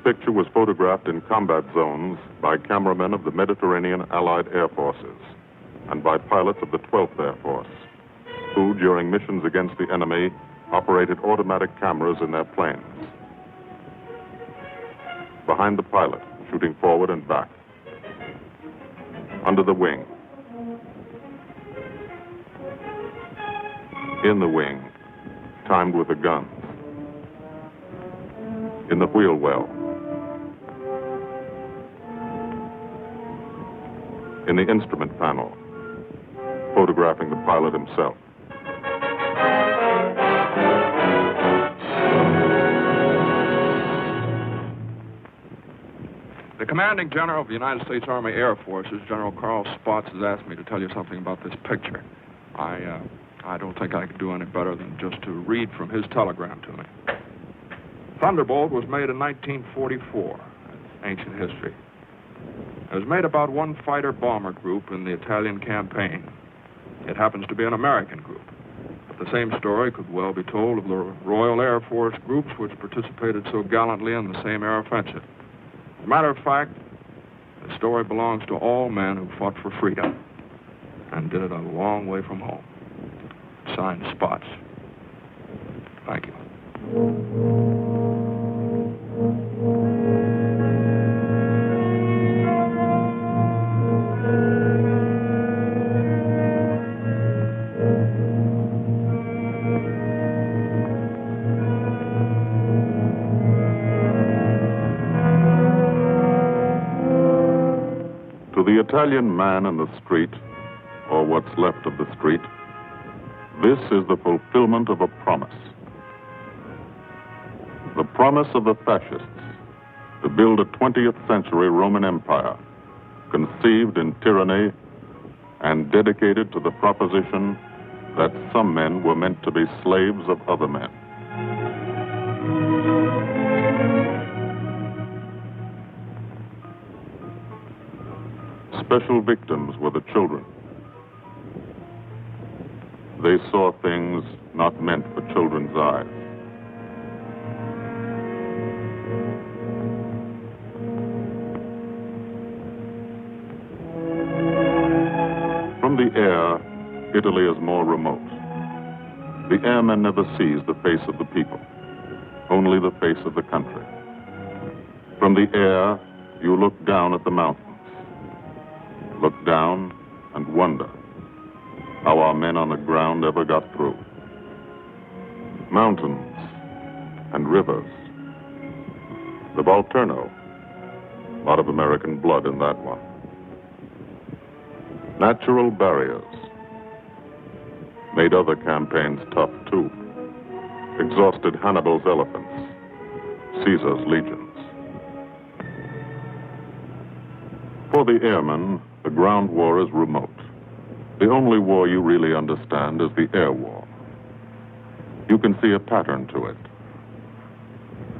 picture was photographed in combat zones by cameramen of the Mediterranean Allied Air Forces and by pilots of the 12th Air Force, who, during missions against the enemy, operated automatic cameras in their planes. Behind the pilot, shooting forward and back. Under the wing. In the wing, timed with the guns. In the wheel well. In the instrument panel, photographing the pilot himself. The commanding general of the United States Army Air Forces, General Carl Spaatz, has asked me to tell you something about this picture. I don't think I could do any better than just to read from his telegram to me. Thunderbolt was made in 1944. That's ancient history. It was made about one fighter-bomber group in the Italian campaign. It happens to be an American group. But the same story could well be told of the Royal Air Force groups which participated so gallantly in the same air offensive. As a matter of fact, the story belongs to all men who fought for freedom and did it a long way from home. Signed, Spaatz. Thank you. To the Italian man in the street, or what's left of the street, this is the fulfillment of a promise. The promise of the fascists to build a 20th century Roman Empire, conceived in tyranny and dedicated to the proposition that some men were meant to be slaves of other men. Special victims were the children. They saw things not meant for children's eyes. From the air, Italy is more remote. The airman never sees the face of the people, only the face of the country. From the air, you look down at the mountains. Look down and wonder how our men on the ground ever got through. Mountains and rivers. The Volturno. A lot of American blood in that one. Natural barriers. Made other campaigns tough, too. Exhausted Hannibal's elephants. Caesar's legions. For the airmen, the ground war is remote. The only war you really understand is the air war. You can see a pattern to it.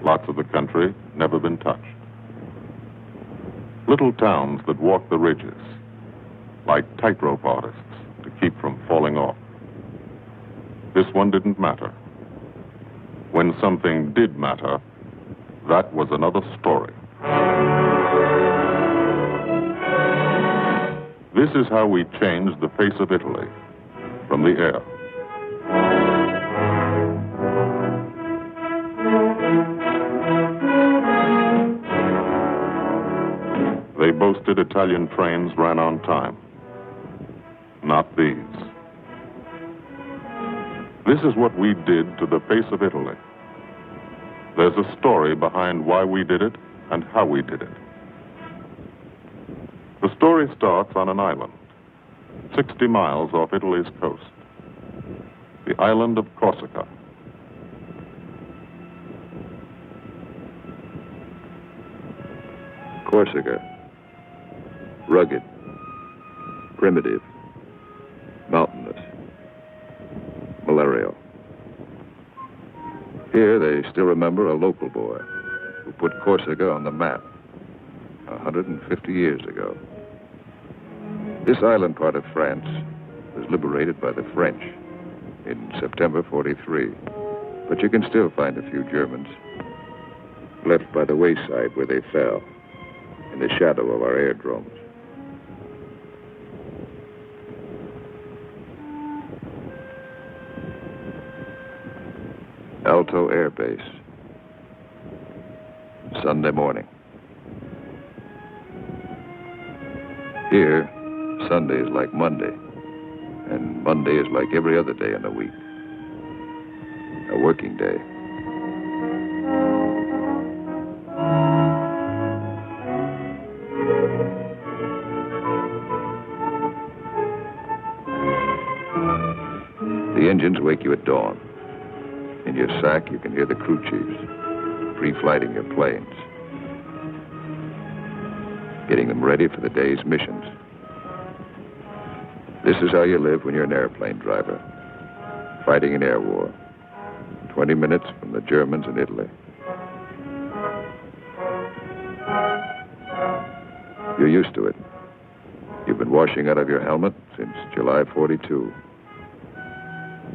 Lots of the country never been touched. Little towns that walk the ridges, like tightrope artists to keep from falling off. This one didn't matter. When something did matter, that was another story. This is how we changed the face of Italy from the air. They boasted Italian trains ran on time. Not these. This is what we did to the face of Italy. There's a story behind why we did it and how we did it. The story starts on an island, 60 miles off Italy's coast. The island of Corsica. Corsica. Rugged. Primitive. Mountainous. Malarial. Here they still remember a local boy who put Corsica on the map 150 years ago. This island part of France was liberated by the French in September 43, but you can still find a few Germans. left by the wayside where they fell, in the shadow of our aerodromes. Alto Air Base. Sunday morning. Here, Sunday is like Monday, and Monday is like every other day in the week. A working day. The engines wake you at dawn. In your sack, you can hear the crew chiefs pre-flighting your planes, getting them ready for the day's missions. This is how you live when you're an airplane driver, fighting an air war, 20 minutes from the Germans in Italy. You're used to it. You've been washing out of your helmet since July 42.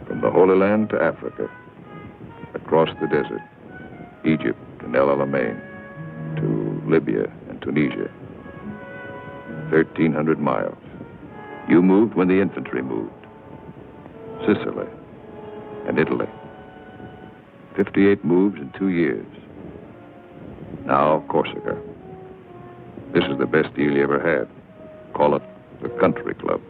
From the Holy Land to Africa, across the desert, Egypt and El Alamein, to Libya and Tunisia. 1,300 miles. You moved when the infantry moved. Sicily and Italy. 58 moves in 2 years. Now Corsica. This is the best deal you ever had. Call it the country club.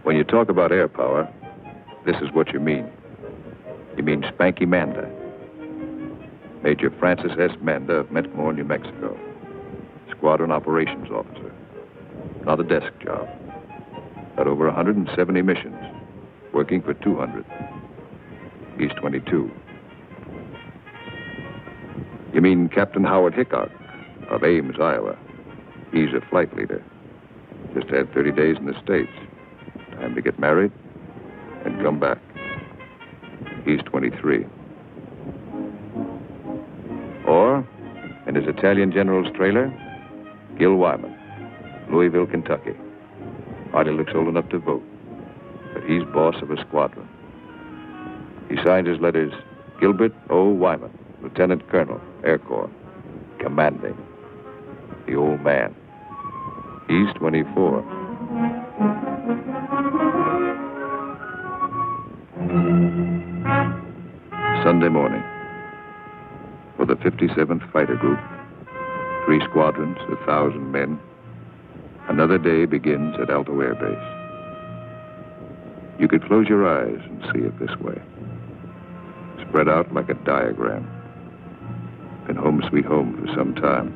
When you talk about air power, this is what you mean. You mean Spanky Manda. Major Francis S. Manda of Metmore, New Mexico. Squadron operations officer. Not a desk job. Got over 170 missions. Working for 200. He's 22. You mean Captain Howard Hickok of Ames, Iowa. He's a flight leader. Just had 30 days in the States. Time to get married and come back. He's 23. Or, in his Italian general's trailer, Gil Wyman, Louisville, Kentucky. Hardly looks old enough to vote, but he's boss of a squadron. He signed his letters, Gilbert O. Wyman, Lieutenant Colonel, Air Corps, commanding. The old man. He's 24. Sunday morning. For the 57th Fighter Group, 3 squadrons, 1,000 men, another day begins at Alto Air Base. You could close your eyes and see it this way. Spread out like a diagram. Been home sweet home for some time.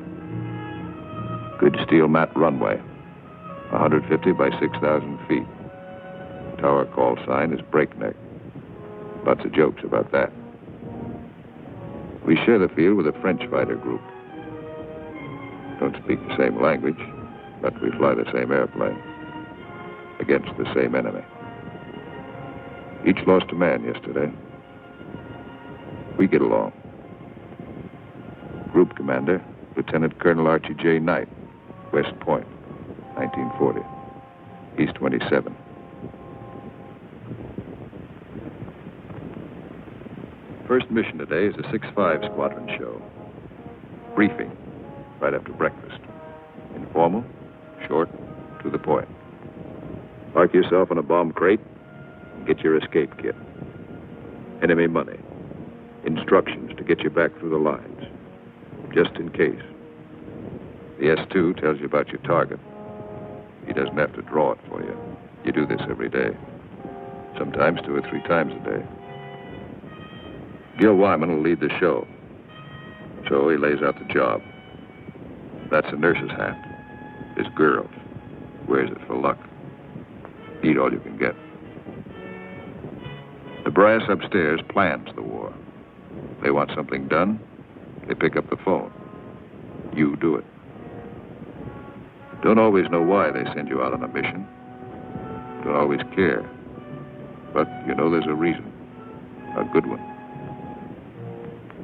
Good steel mat runway, 150 by 6,000 feet. Tower call sign is Breakneck. Lots of jokes about that. We share the field with a French fighter group. Don't speak the same language, but we fly the same airplane against the same enemy. Each lost a man yesterday. We get along. Group commander, Lieutenant Colonel Archie J. Knight, West Point, 1940. He's 27. First mission today is a 6-5 squadron show. Briefing, right after breakfast. Informal, short, to the point. Park yourself in a bomb crate and get your escape kit. Enemy money. Instructions to get you back through the lines, just in case. The S2 tells you about your target. He doesn't have to draw it for you. You do this every day. Sometimes 2 or 3 times a day. Gil Wyman will lead the show. So he lays out the job. That's a nurse's hat. His girl wears it for luck. Eat all you can get. The brass upstairs plans the war. They want something done, they pick up the phone. You do it. Don't always know why they send you out on a mission. Don't always care. But you know there's a reason. A good one.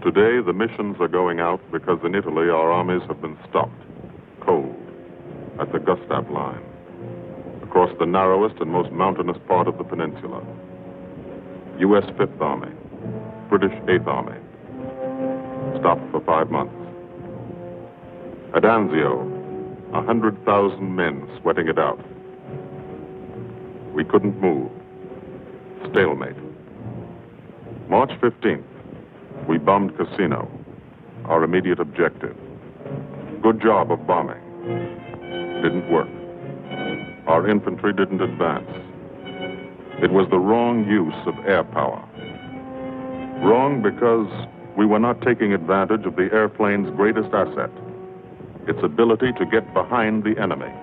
Today, the missions are going out because in Italy our armies have been stopped, cold, at the Gustav line, across the narrowest and most mountainous part of the peninsula. U.S. Fifth Army, British Eighth Army, stopped for 5 months. At Anzio, 100,000 men sweating it out. We couldn't move. Stalemate. March 15th, we bombed Casino, our immediate objective. Good job of bombing. Didn't work. Our infantry didn't advance. It was the wrong use of air power. Wrong because we were not taking advantage of the airplane's greatest asset, its ability to get behind the enemy.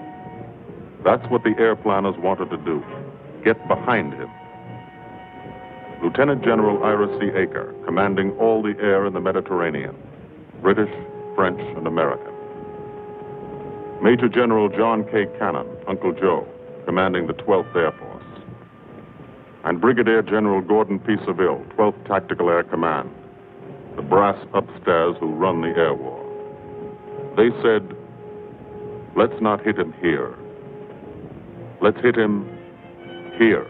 That's what the air planners wanted to do, get behind him. Lieutenant General Ira C. Eaker, commanding all the air in the Mediterranean, British, French, and American. Major General John K. Cannon, Uncle Joe, commanding the 12th Air Force. And Brigadier General Gordon P. Seville, 12th Tactical Air Command, the brass upstairs who run the air war. They said, let's not hit him here. Let's hit him here.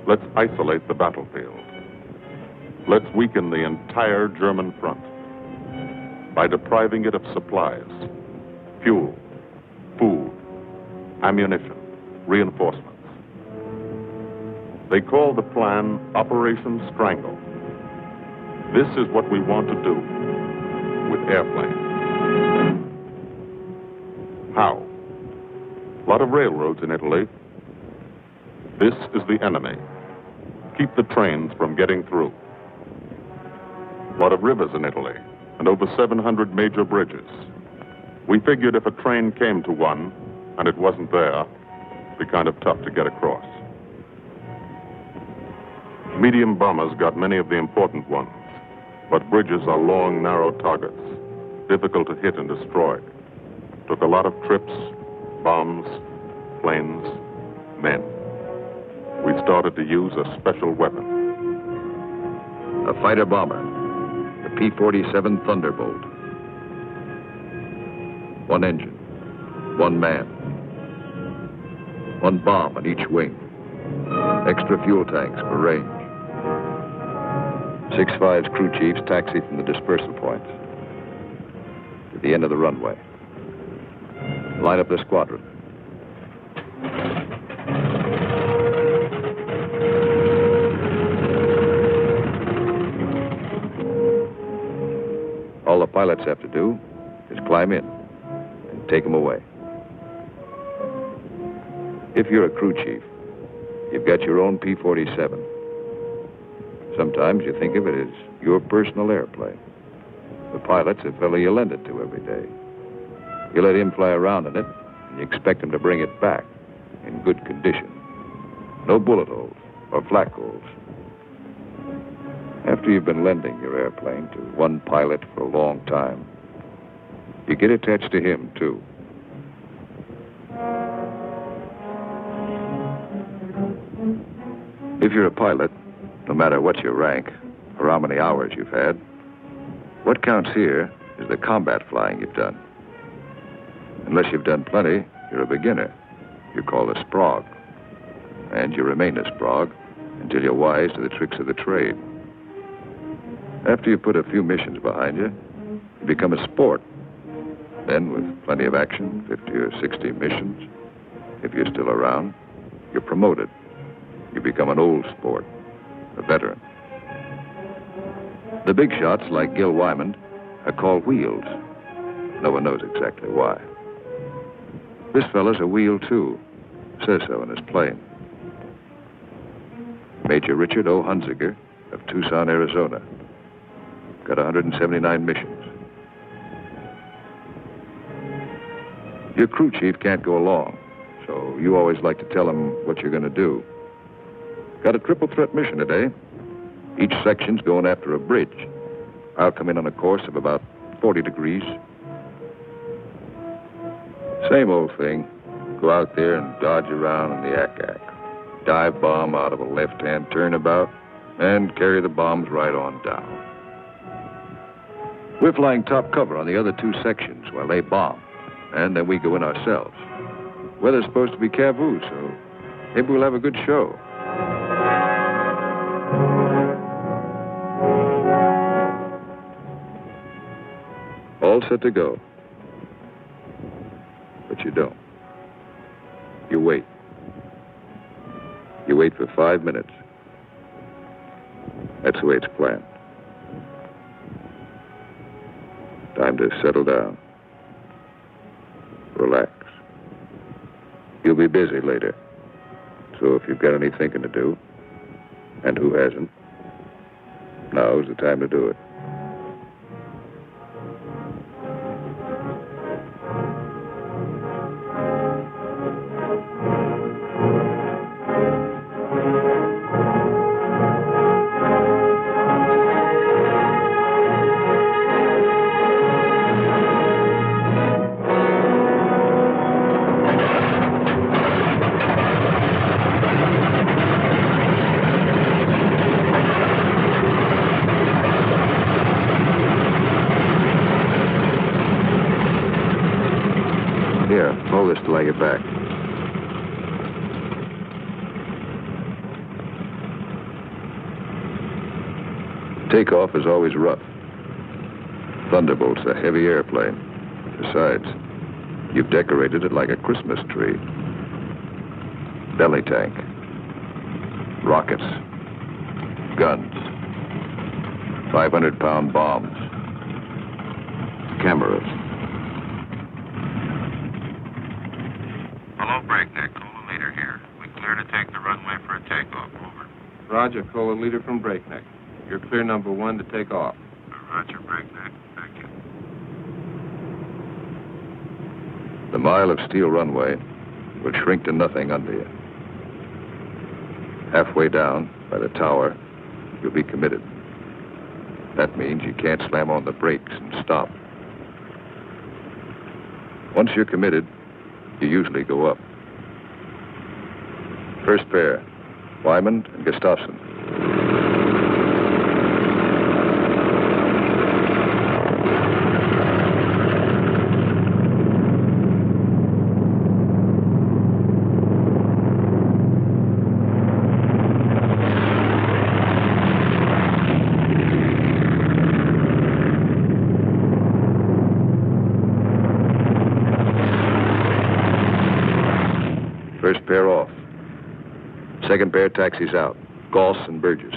Let's isolate the battlefield. Let's weaken the entire German front by depriving it of supplies, fuel, food, ammunition, reinforcements. They call the plan Operation Strangle. This is what we want to do with airplanes. How? A lot of railroads in Italy. This is the enemy. Keep the trains from getting through. A lot of rivers in Italy, and over 700 major bridges. We figured if a train came to one, and it wasn't there, it'd be kind of tough to get across. Medium bombers got many of the important ones, but bridges are long, narrow targets, difficult to hit and destroy. Took a lot of trips, bombs, planes, men. We started to use a special weapon. A fighter bomber, the P-47 Thunderbolt. One engine, one man, one bomb on each wing, extra fuel tanks for range. 6-5's crew chiefs taxi from the dispersal points to the end of the runway. Line up the squadron. All the pilots have to do is climb in and take them away. If you're a crew chief, you've got your own P-47. Sometimes you think of it as your personal airplane. The pilot's a fellow you lend it to every day. You let him fly around in it, and you expect him to bring it back in good condition. No bullet holes or flak holes. After you've been lending your airplane to one pilot for a long time, you get attached to him, too. If you're a pilot, no matter what your rank or how many hours you've had, what counts here is the combat flying you've done. Unless you've done plenty, you're a beginner. You're called a sprog. And you remain a sprog until you're wise to the tricks of the trade. After you put a few missions behind you, you become a sport. Then, with plenty of action, 50 or 60 missions, if you're still around, you're promoted. You become an old sport, a veteran. The big shots, like Gil Wyman, are called wheels. No one knows exactly why. This fella's a wheel, too. Says so in his plane. Major Richard O. Hunziker of Tucson, Arizona. Got 179 missions. Your crew chief can't go along, so you always like to tell him what you're going to do. Got a triple threat mission today. Each section's going after a bridge. I'll come in on a course of about 40 degrees. Same old thing. Go out there and dodge around in the ack-ack. Dive bomb out of a left-hand turnabout and carry the bombs right on down. We're flying top cover on the other two sections while they bomb. And then we go in ourselves. Weather's supposed to be Cavu, so maybe we'll have a good show. All set to go. But you don't. You wait. You wait for 5 minutes. That's the way it's planned. Time to settle down. Relax. You'll be busy later. So if you've got any thinking to do, and who hasn't, now's the time to do it. Here, hold this till I get back. Takeoff is always rough. Thunderbolt's a heavy airplane. Besides, you've decorated it like a Christmas tree. Belly tank. Rockets. Guns. 500-pound bombs. Cameras. Hello, Breakneck. Cola Leader here. We clear to take the runway for a takeoff. Over. Roger, Cola Leader from Breakneck. You're clear number 1 to take off. Roger, Breakneck. Thank you. The mile of steel runway will shrink to nothing under you. Halfway down, by the tower, you'll be committed. That means you can't slam on the brakes and stop. Once you're committed, you usually go up. First pair, Wyman and Gustafson. First pair off. Second pair taxis out. Goss and Burgess.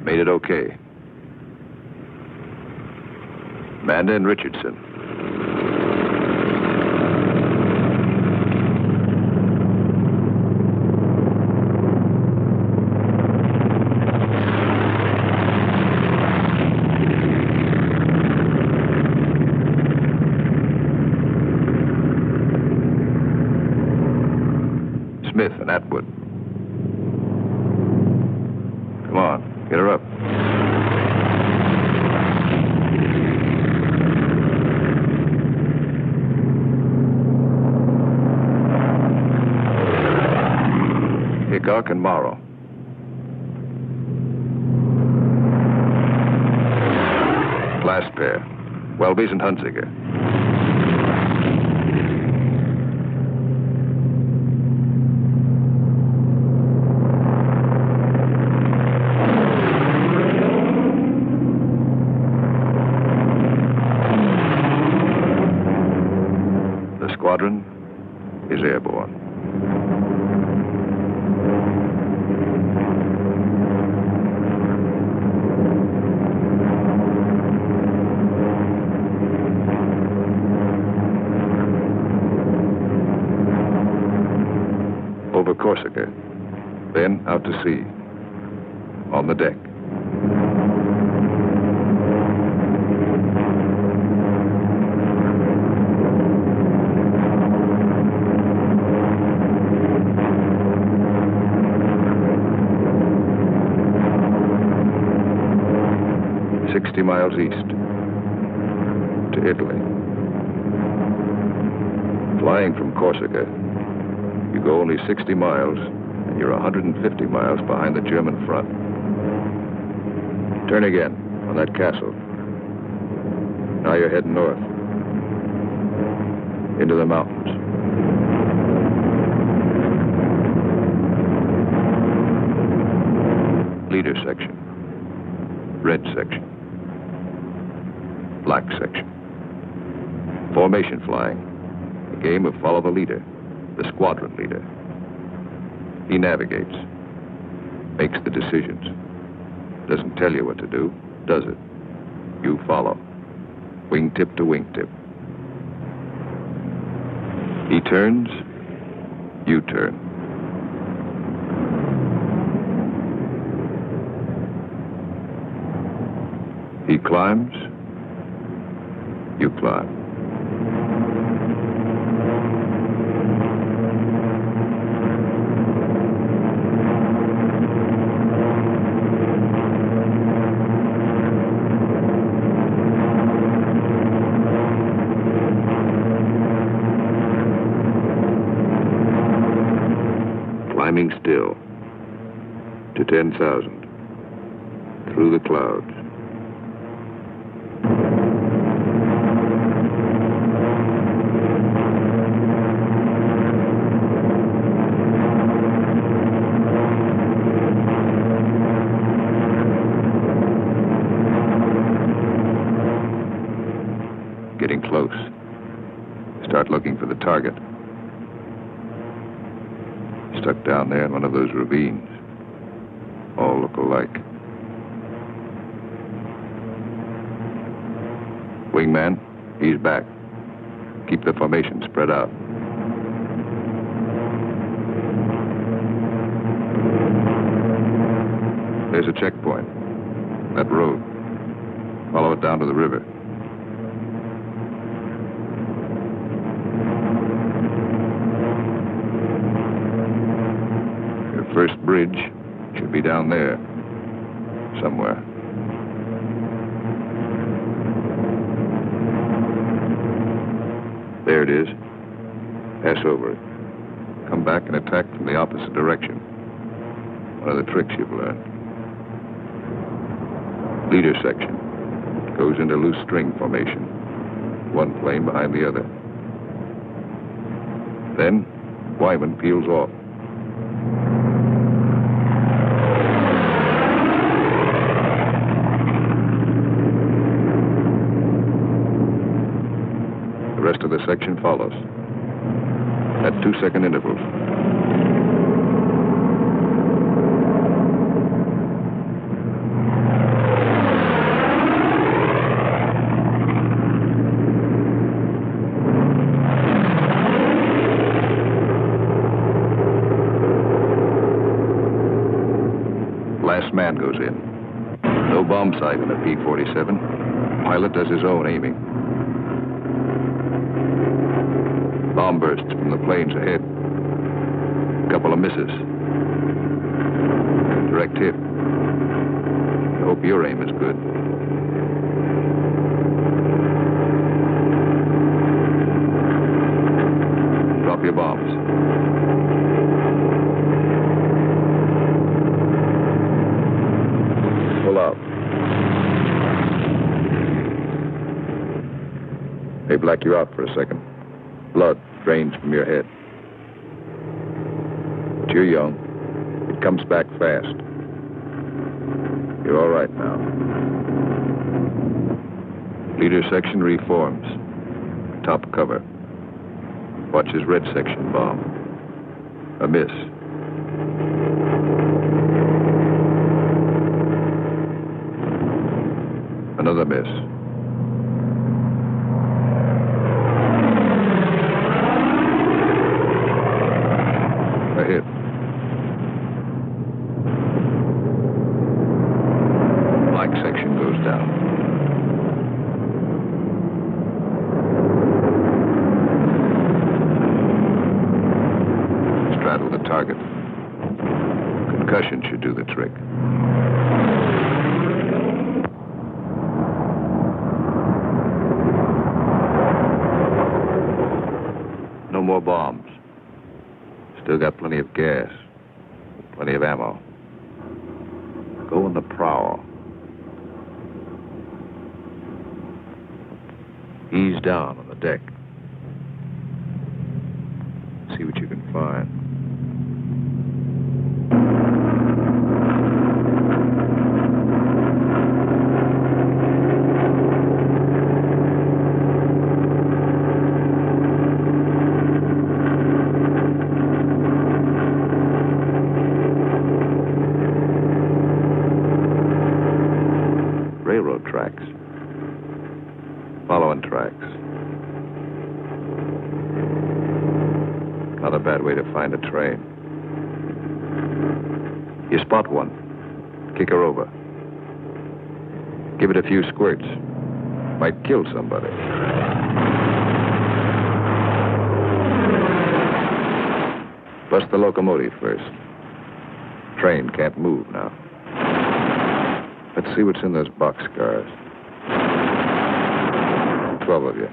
Made it okay. Manda and Richardson. Smith and Atwood. Come on, get her up. Hickok and Morrow. Last pair, Welby's and Hunziker. The squadron is airborne. Over Corsica, then out to sea, on the deck. "60 miles east. to Italy. Flying from Corsica, you go only 60 miles, and you're 150 miles behind the German front. Turn again on that castle. Now you're heading north. Into the mountains. Leader section. Red section. Black section. Formation flying. A game of follow the leader, the squadron leader. He navigates, makes the decisions. Doesn't tell you what to do, does it? You follow. Wingtip to wingtip. He turns, you turn. He climbs, you climb. Climbing still to 10,000 through the clouds. Getting close. Start looking for the target. Stuck down there in one of those ravines. All look alike. Wingman, he's back. Keep the formation spread out. There's a checkpoint. That road. Follow it down to the river. First bridge should be down there, somewhere. There it is. Pass over it. Come back and attack from the opposite direction. One of the tricks you've learned. Leader section goes into loose string formation. One plane behind the other. Then, Wyman peels off. The rest of the section follows at 2-second intervals. Last man goes in. No bomb sight in a P-47. Pilot does his own aiming. Bomb bursts from the planes ahead. Couple of misses. Direct hit. I hope your aim is good. Drop your bombs. Pull out. They black you out for a second. Blood drains from your head. But you're young. It comes back fast. You're all right now. Leader section reforms. Top cover. Watch his red section bomb. A miss. Another miss. A hit. Black section goes down. Straddle the target. Concussion should do the trick. Still got plenty of gas, plenty of ammo. Go on the prowl. Ease down on the deck. See what you can find. Railroad tracks. Following tracks. Not a bad way to find a train. You spot one. Kick her over. Give it a few squirts. Might kill somebody. Bust the locomotive first. Train can't move now. Let's see what's in those boxcars. 12 of you.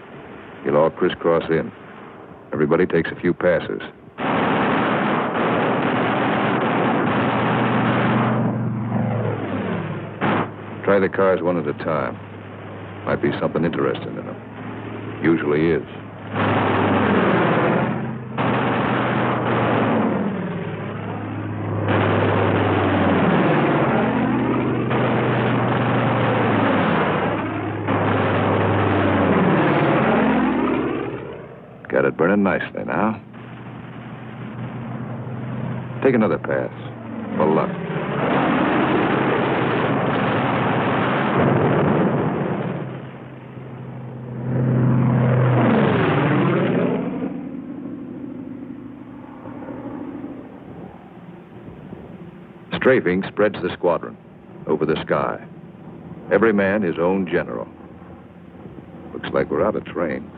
You'll all crisscross in. Everybody takes a few passes. Try the cars one at a time. Might be something interesting in them. Usually is. Got it burning nicely now. Take another pass. For luck. Strafing spreads the squadron over the sky. Every man his own general. Looks like we're out of trains.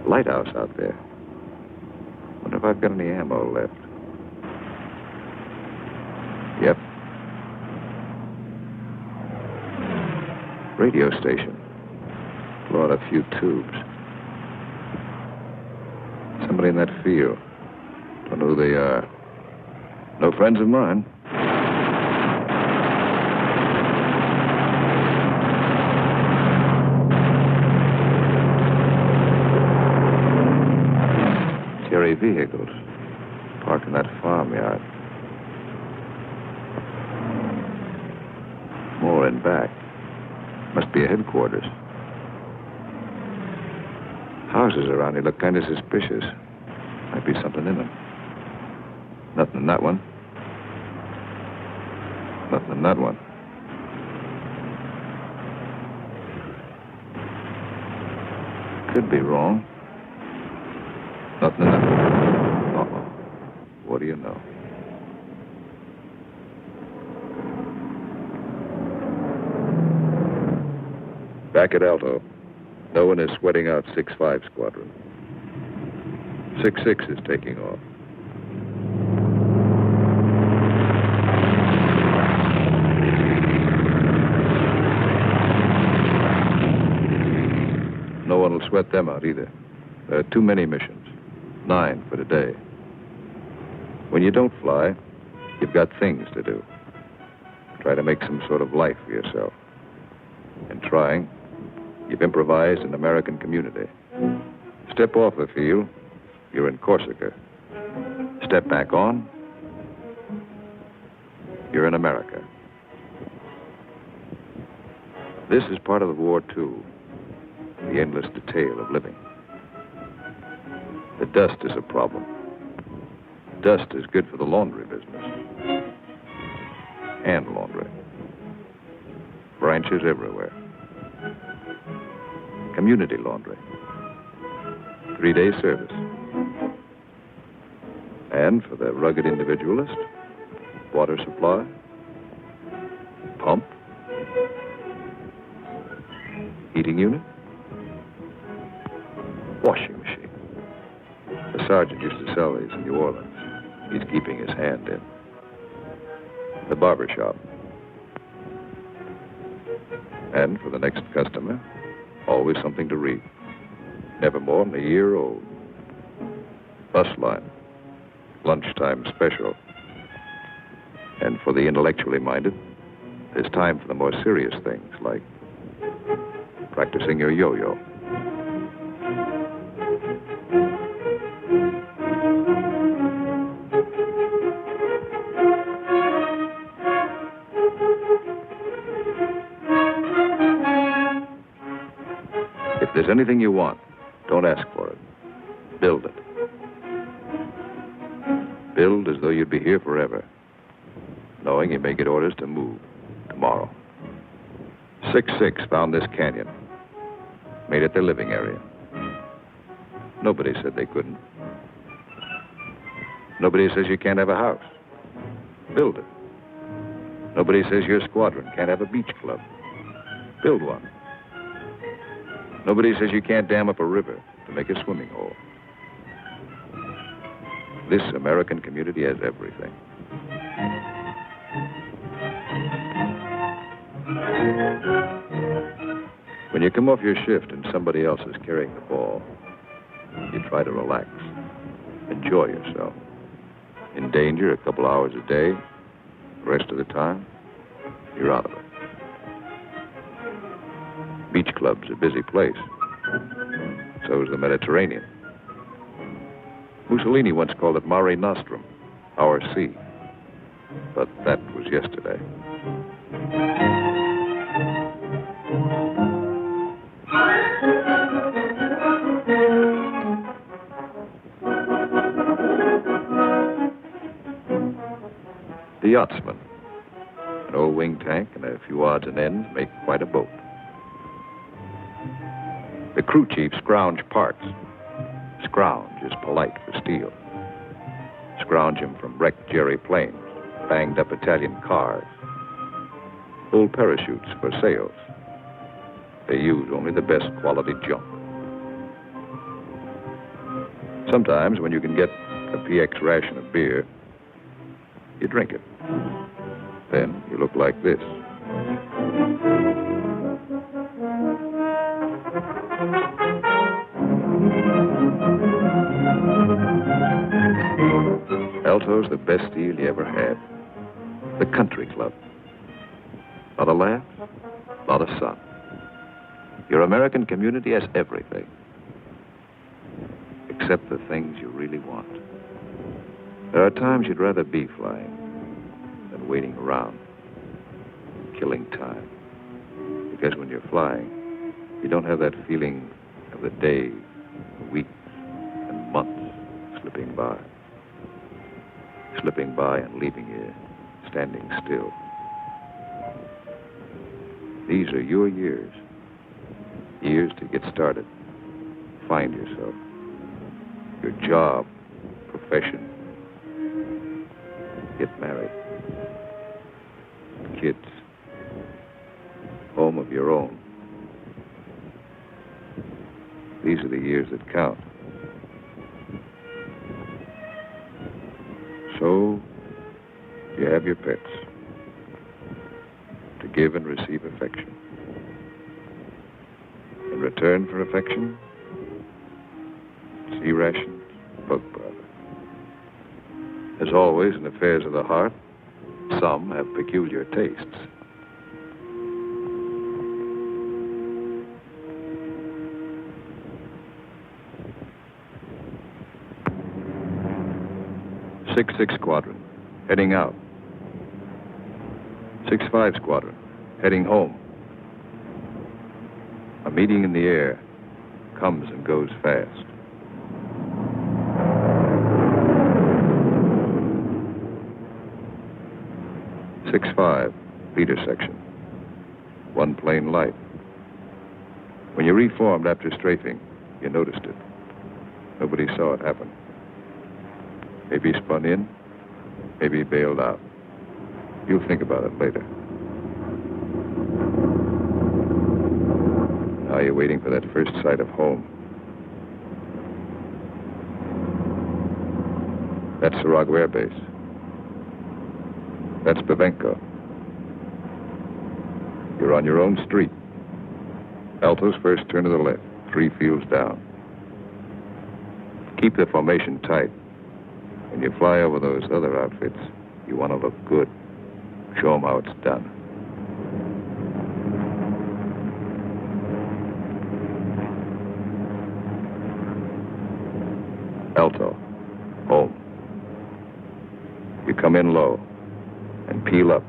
Lighthouse out there. Wonder if I've got any ammo left. Yep. Radio station. Blow out a few tubes. Somebody in that field. Don't know who they are. No friends of mine. Vehicles parked in that farmyard. More in back. Must be a headquarters. Houses around here look kind of suspicious. Might be something in them. Nothing in that one. Nothing in that one. Could be wrong. Nothing in that one. What do you know? Back at Alto, no one is sweating out 6-5 squadron. 6-6 is taking off. No one will sweat them out either. There are too many missions. 9 for today. When you don't fly, you've got things to do. Try to make some sort of life for yourself. In trying, you've improvised an American community. Step off the field, you're in Corsica. Step back on, you're in America. This is part of the war, too. The endless detail of living. The dust is a problem. Dust is good for the laundry business. Hand laundry. Branches everywhere. Community laundry. 3-day service. And for the rugged individualist, water supply, pump, heating unit, washing machine. The sergeant used to sell these in New Orleans. He's keeping his hand in. The barber shop. And for the next customer, always something to read. Never more than a year old. Bus line. Lunchtime special. And for the intellectually minded, there's time for the more serious things, like practicing your yo-yo. If there's anything you want, don't ask for it. Build it. Build as though you'd be here forever, knowing you may get orders to move tomorrow. 6-6 found this canyon, made it their living area. Nobody said they couldn't. Nobody says you can't have a house. Build it. Nobody says your squadron can't have a beach club. Build one. Nobody says you can't dam up a river to make a swimming hole. This American community has everything. When you come off your shift and somebody else is carrying the ball, you try to relax, enjoy yourself. In danger a couple hours a day, the rest of the time, you're out of it. Beach club's a busy place. So is the Mediterranean. Mussolini once called it Mare Nostrum, our sea. But that was yesterday. The yachtsman. An old wing tank and a few odds and ends make quite a boat. The crew chief scrounge parts. Scrounge is polite for steel. Scrounge him from wrecked Jerry planes, banged up Italian cars, old parachutes for sails. They use only the best quality junk. Sometimes when you can get a PX ration of beer, you drink it. Then you look like this. Alto's the best deal you ever had. The country club. A lot of laughs, a lot of sun. Your American community has everything. Except the things you really want. There are times you'd rather be flying than waiting around, killing time. Because when you're flying, you don't have that feeling of the days, the weeks, and months slipping by. Slipping by and leaving you standing still. These are your years. Years to get started. Find yourself. Your job, profession. Get married. Kids. Home of your own. These are the years that count. So, you have your pets. To give and receive affection. In return for affection, sea rations, bug powder. As always in affairs of the heart, some have peculiar tastes. Six Squadron, heading out. 6-5 Squadron, heading home. A meeting in the air comes and goes fast. .5, leader section. One plane light. When you reformed after strafing, you noticed it. Nobody saw it happen. Maybe spun in, maybe bailed out. You'll think about it later. Now you're waiting for that first sight of home. That's Sarago Air Base. That's Bavenko. You're on your own street. Alto's first turn to the left, 3 fields down. Keep the formation tight. When you fly over those other outfits, you want to look good. Show them how it's done. Alto. Home. You come in low and peel up.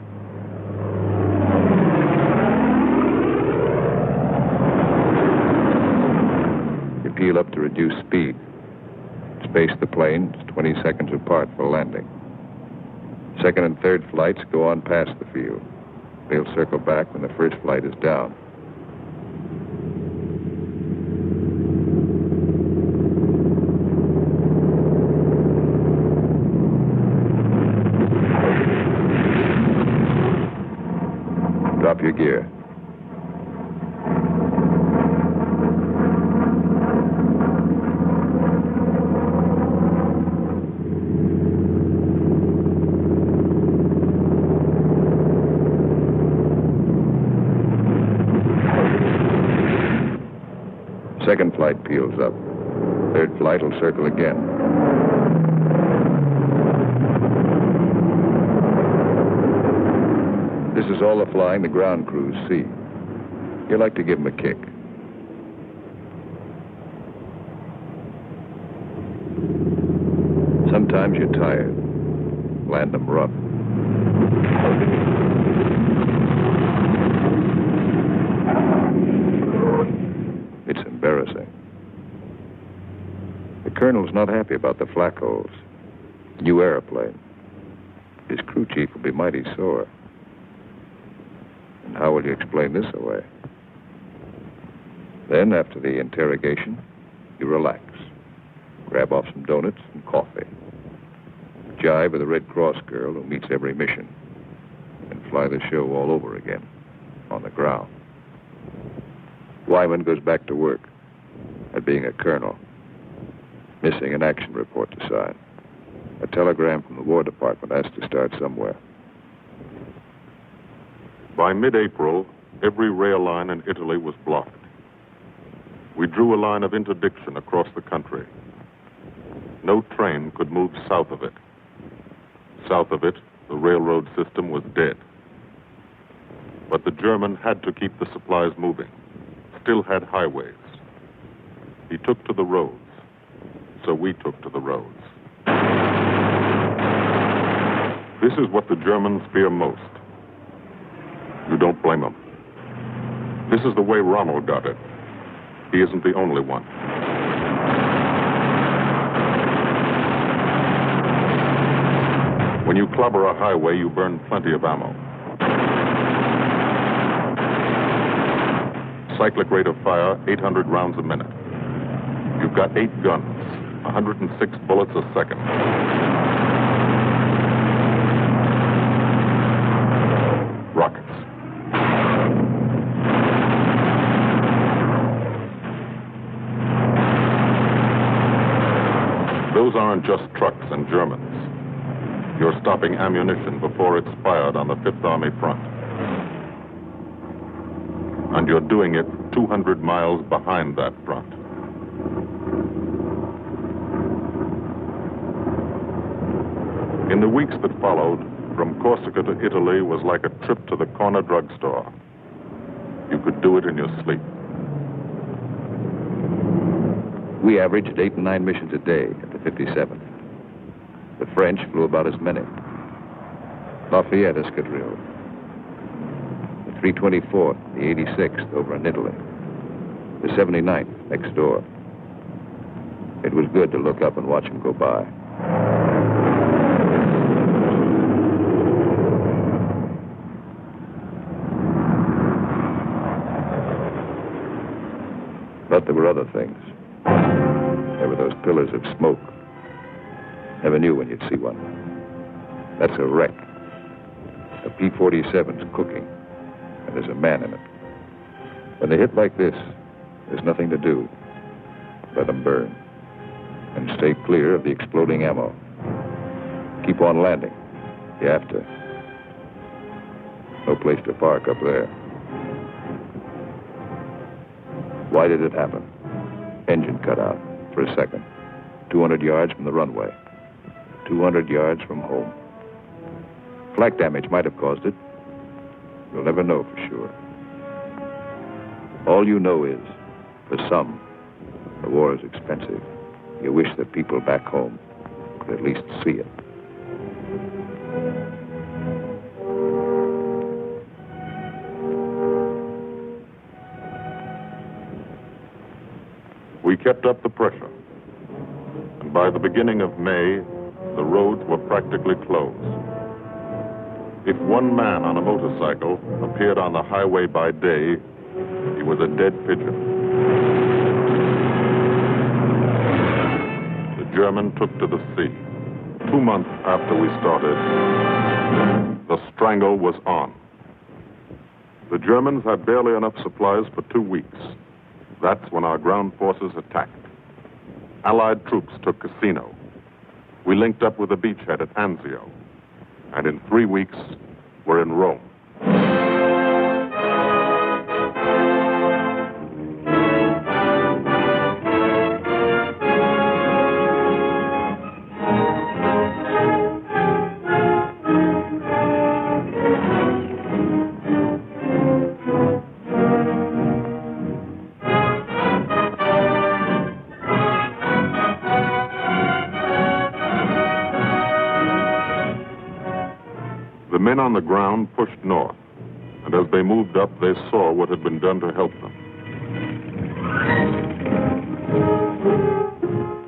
You peel up to reduce speed. Space the planes 20 seconds apart for landing. Second and third flights go on past the field. They'll circle back when the first flight is down. Drop your gear. Second flight peels up. Third flight will circle again. This is all the flying the ground crews see. You like to give them a kick. Sometimes you're tired. Land them rough. It's embarrassing. The colonel's not happy about the flak holes. New airplane. His crew chief will be mighty sore. And how will you explain this away? Then, after the interrogation, you relax. Grab off some donuts and coffee. Jive with a Red Cross girl who meets every mission. And fly the show all over again, on the ground. Wyman goes back to work at being a colonel. Missing an action report to sign. A telegram from the War Department has to start somewhere. By mid-April, every rail line in Italy was blocked. We drew a line of interdiction across the country. No train could move south of it. South of it, the railroad system was dead. But the German had to keep the supplies moving. Still had highways. He took to the roads, so we took to the roads. This is what the Germans fear most. You don't blame them. This is the way Rommel got it. He isn't the only one. When you clobber a highway, you burn plenty of ammo. Cyclic rate of fire, 800 rounds a minute. You've got 8 guns, 106 bullets a second. Rockets. Those aren't just trucks and Germans. You're stopping ammunition before it's fired on the Fifth Army front. And you're doing it 200 miles behind that front. In the weeks that followed, from Corsica to Italy was like a trip to the corner drugstore. You could do it in your sleep. We averaged 8 and 9 missions a day at the 57th. The French flew about as many. Lafayette Escadrille. The 324th, the 86th over in Italy. The 79th next door. It was good to look up and watch them go by. But there were other things. There were those pillars of smoke. Never knew when you'd see one. That's a wreck. A P-47's cooking, and there's a man in it. When they hit like this, there's nothing to do. Let them burn. And stay clear of the exploding ammo. Keep on landing. You have to. No place to park up there. Why did it happen? Engine cut out for a second. 200 yards from the runway. 200 yards from home. Flak damage might have caused it. You'll never know for sure. All you know is, for some, the war is expensive. You wish that people back home could at least see it. We kept up the pressure, and by the beginning of May, the roads were practically closed. If one man on a motorcycle appeared on the highway by day, he was a dead pigeon. The German took to the sea. 2 months after we started, the Strangle was on. The Germans had barely enough supplies for 2 weeks. That's when our ground forces attacked. Allied troops took Cassino. We linked up with a beachhead at Anzio. And in 3 weeks, we're in Rome. The men on the ground pushed north, and as they moved up, they saw what had been done to help them.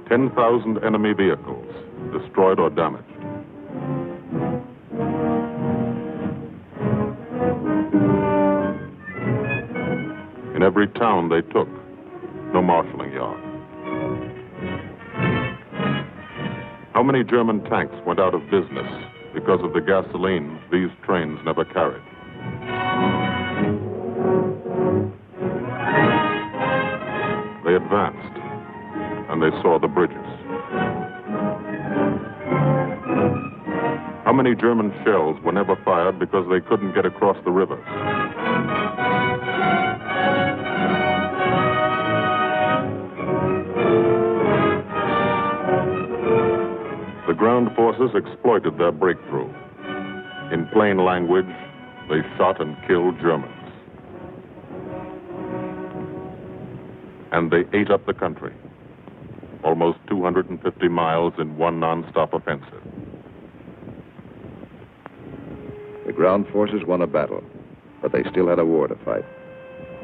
10,000 enemy vehicles, destroyed or damaged. In every town they took, no marshalling yard. How many German tanks went out of business because of the gasoline these trains never carried? They advanced, and they saw the bridges. How many German shells were never fired because they couldn't get across the rivers? The ground forces exploited their breakthrough. In plain language, they shot and killed Germans. And they ate up the country. Almost 250 miles in one non-stop offensive. The ground forces won a battle, but they still had a war to fight.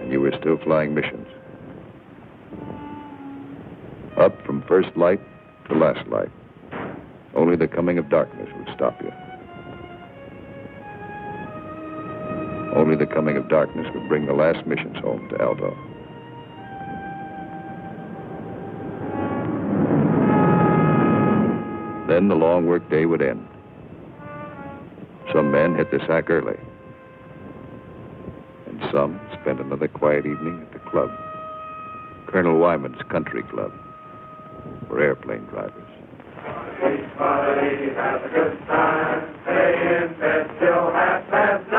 And you were still flying missions. Up from first light to last light. Only the coming of darkness would stop you. Only the coming of darkness would bring the last missions home to Aldo. Then the long work day would end. Some men hit the sack early. And some spent another quiet evening at the club. Colonel Wyman's Country Club for airplane drivers. Everybody has a good time, playing bed till 1:30.